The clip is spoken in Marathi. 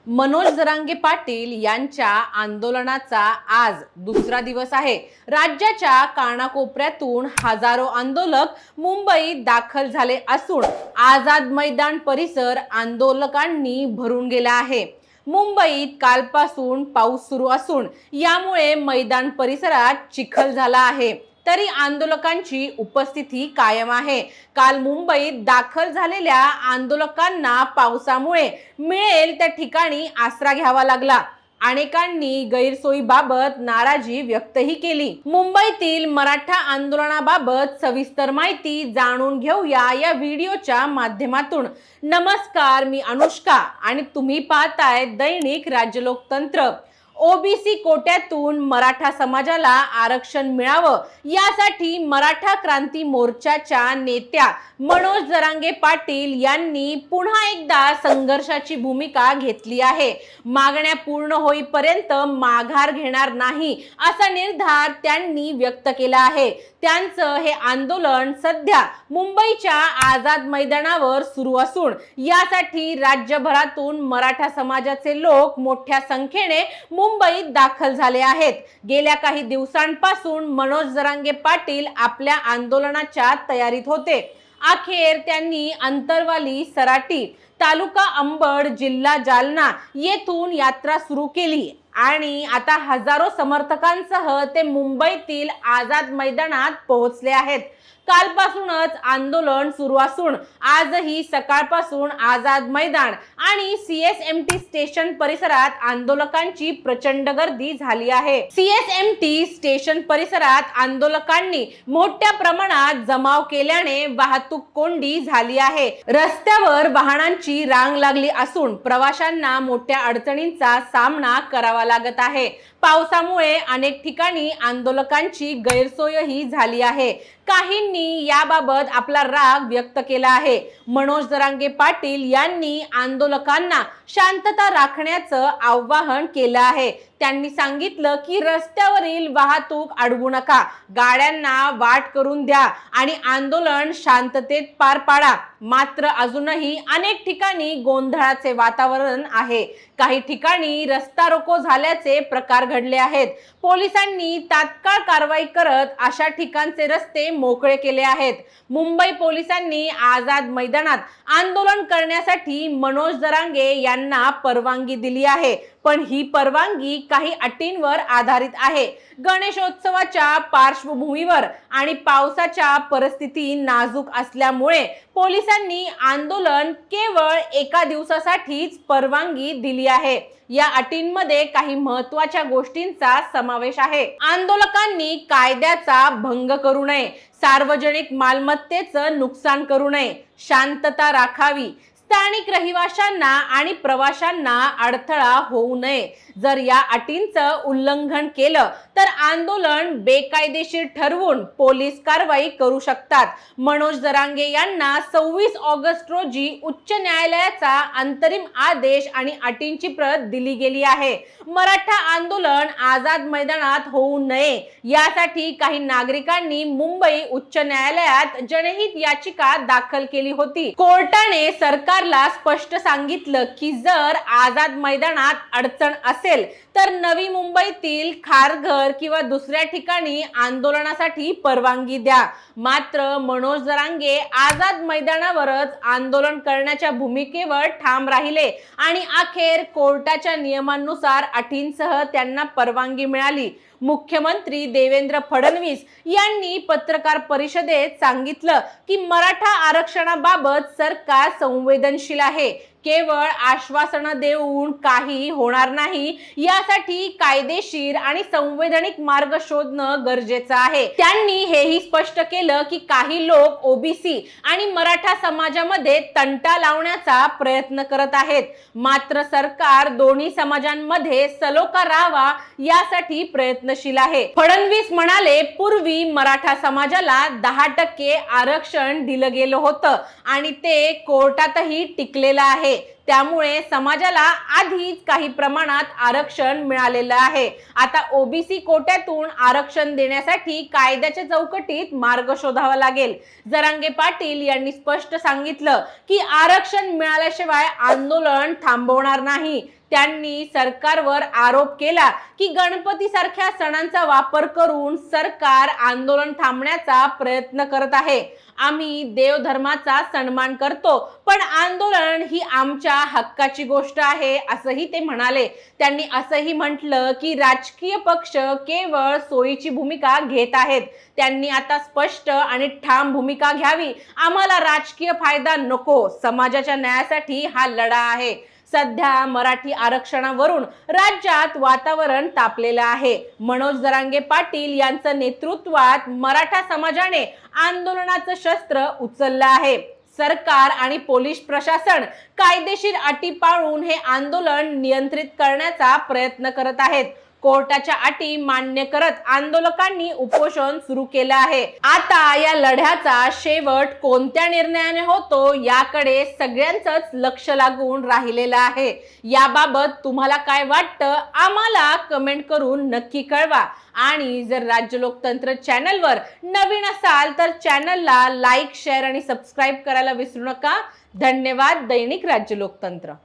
मनोज जरांगे पाटील यांच्या आंदोलनाचा आज दुसरा दिवस आहे। राज्याच्या कानाकोपऱ्यातून हजारो आंदोलक मुंबईत दाखल झाले असून आझाद मैदान परिसर आंदोलकांनी भरून गेला आहे। मुंबईत कालपासून पाऊस सुरू असून यामुळे मैदान परिसरात चिखल झाला आहे, तरी आंदोलकांची उपस्थिती कायम आहे। काल मुंबईत दाखल झालेल्या आंदोलकांना पावसामुळे मिळेल त्या ठिकाणी आसरा घ्यावा लागला। अनेकांनी गैरसोयीबाबत नाराजी व्यक्तही केली। मुंबईतील मराठा आंदोलनाबाबत सविस्तर माहिती जाणून घेऊया या व्हिडिओच्या माध्यमातून। नमस्कार, मी अनुष्का आणि तुम्ही पाहताय दैनिक राज्य लोकतंत्र। ओबीसी कोट्यातून मराठा समाजाला आरक्षण मिळावं यासाठी मराठा क्रांती मोर्चाच्या नेत्या मनोज जरांगे पाटील यांनी पुन्हा एकदा संघर्षाची भूमिका घेतली आहे। मागण्या पूर्ण होईपर्यंत माघार घेणार नाही असा निर्धार त्यांनी व्यक्त केला आहे। त्यांचं हे आंदोलन सध्या मुंबईच्या आझाद मैदानावर सुरू असून यासाठी राज्यभरातून मराठा समाजाचे लोक मोठ्या संख्येने मुंबईत दाखल झाले आहेत। गेल्या काही दिवसांपासून मनोज जरांगे पाटील आपल्या आंदोलनाच्या तयारीत होते। अखेर त्यांनी अंतरवाली, सराटी, तालुका अंबड, जिल्हा जालना येथून यात्रा सुरू केली आणि आता हजारो समर्थकांसह ते मुंबईतील आझाद मैदानात पोहोचले आहेत। कालपासूनच आंदोलन सुरू असून आजही सकाळपासून आझाद मैदान आणि सीएसएमटी स्टेशन परिसरात आंदोलकांची प्रचंड गर्दी झाली आहे। सीएसएमटी स्टेशन परिसरात आंदोलकांनी मोठ्या प्रमाणात जमाव केल्याने वाहतूक कोंडी झाली आहे। रस्त्यावर वाहनांची रांग लागली असून प्रवाशांना मोठ्या अडचणींचा सामना करावा लागत आहे। पावसामुळे अनेक ठिकाणी आंदोलकांची गैरसोयही झाली आहे। काहींनी याबाबत आपला राग व्यक्त केला आहे। मनोज जरांगे पाटील यांनी आंदोलकांना शांतता राखण्याचं आवाहन केलं आहे। त्यांनी सांगितलं की रस्त्यावरील वाहतूक अडवू नका, गाड्यांना वाट करून द्या आणि आंदोलन शांततेत पार पाडा। मात्र अजूनही अनेक ठिकाणी गोंधळाचे वातावरण आहे। काही ठिकाणी रस्ता रोको झाल्याचे प्रकार घडले आहेत। पोलिसांनी तात्काळ कारवाई करत अशा ठिकाणचे रस्ते मोकळे केले आहेत। मुंबई पोलिसांनी आझाद मैदानात आंदोलन करण्यासाठी मनोज जरांगे यांना परवानगी दिली आहे, पण ही परवानगी काही अटींवर आधारित आहे। गणेशोत्सवाच्या पार्श्वभूमीवर आणि पावसाच्या परिस्थिती नाजूक असल्यामुळे पोलिसांनी आंदोलन केवळ एका दिवसासाठीच परवानगी दिली आहे। या अटींमध्ये काही महत्त्वाच्या गोष्टींचा समावेश आहे। आंदोलकांनी कायद्याचा भंग करू नये, सार्वजनिक मालमत्तेचं नुकसान करू नये, शांतता राखावी, स्थानिक रहिवाशांना आणि प्रवाशांना अडथळा होऊ नये। जर या अटींचं उल्लंघन केलं तर आंदोलन बेकायदेशीर ठरवून पोलीस कारवाई करू शकतात। मनोज जरांगे यांना 26 ऑगस्ट रोजी उच्च न्यायालयाचा अंतरिम आदेश आणि अटींची प्रत दिली गेली आहे। मराठा आंदोलन आझाद मैदानात होऊ नये यासाठी काही नागरिकांनी मुंबई उच्च न्यायालयात जनहित याचिका दाखल केली होती। कोर्टाने सरकारला स्पष्ट सांगितलं की जर आझाद मैदानात अडचण असेल तर नवी मुंबईतील खारघर किंवा दुसऱ्या ठिकाणी आंदोलनासाठी परवानगी द्या। मात्र मनोज जरांगे आझाद मैदानावरच आंदोलन करण्याच्या भूमिकेवर ठाम राहिले आणि अखेर कोर्टाच्या नियमांनुसार अटींसह त्यांना परवानगी मिळाली। मुख्यमंत्री देवेंद्र फडणवीस यांनी पत्रकार परिषदेत सांगितलं की मराठा आरक्षणाबाबत सरकार संवेदनशील आहे। केवळ आश्वासनं देऊन काही होणार नाही, यासाठी कायदेशीर आणि संवैधानिक मार्ग शोधणं गरजेचं आहे। त्यांनी हेही स्पष्ट केलं की काही लोक ओबीसी आणि मराठा समाजामध्ये तंटा लावण्याचा प्रयत्न करत आहेत, मात्र सरकार दोन्ही समाजांमध्ये सलोखा राहावा यासाठी प्रयत्नशील आहे। फडणवीस म्हणाले, पूर्वी मराठा समाजाला 10% आरक्षण दिलं गेलं होतं आणि ते कोर्टातही टिकलेलं आहे। त्यामुळे समाजाला आधीच काही प्रमाणात आरक्षण मिळालेलं आहे। आता ओबीसी कोट्यातून आरक्षण देण्यासाठी कायद्याच्या चौकटीत मार्ग शोधावा लागेल। जरांगे पाटील यांनी स्पष्ट सांगितलं की आरक्षण मिळाल्याशिवाय आंदोलन थांबवणार नाही। त्यांनी सरकारवर आरोप केला की गणपती सारख्या सणांचा वापर करून सरकार आंदोलन थांबण्याचा प्रयत्न करत आहे. आम्ही देवधर्माचा सन्मान करतो, पण आंदोलन ही आमच्या हक्काची गोष्ट आहे असंही ते म्हणाले. त्यांनी असंही म्हटलं की राजकीय पक्ष केवळ सोयीची भूमिका घेत आहेत. त्यांनी आता स्पष्ट आणि ठाम भूमिका घ्यावी. आम्हाला राजकीय फायदा नको, समाजाच्या न्यायासाठी हा लढा आहे. सध्या मराठी आरक्षणावरून राज्यात वातावरण तापलेलं आहे. मनोज जरांगे पाटील यांच्या नेतृत्वात मराठा समाजाने आंदोलनाचं शस्त्र उचललं आहे. सरकार आणि पोलीस प्रशासन कायदेशीर अटी पाळून हे आंदोलन नियंत्रित करण्याचा प्रयत्न करत आहेत. कोर्टाच्या अटी मान्य करत आंदोलकांनी उपोषण सुरू केलं आहे. आता या लढ्याचा शेवट कोणत्या निर्णयाने होतो याकडे सगळ्यांचंच लक्ष लागून राहिलेलं आहे. याबाबत तुम्हाला काय वाटतं आम्हाला कमेंट करून नक्की कळवा. आणि जर राज्य लोकतंत्र चॅनलवर नवीन असाल तर चॅनलला लाईक, शेअर आणि सबस्क्राईब करायला विसरू नका. धन्यवाद. दैनिक राज्य लोकतंत्र.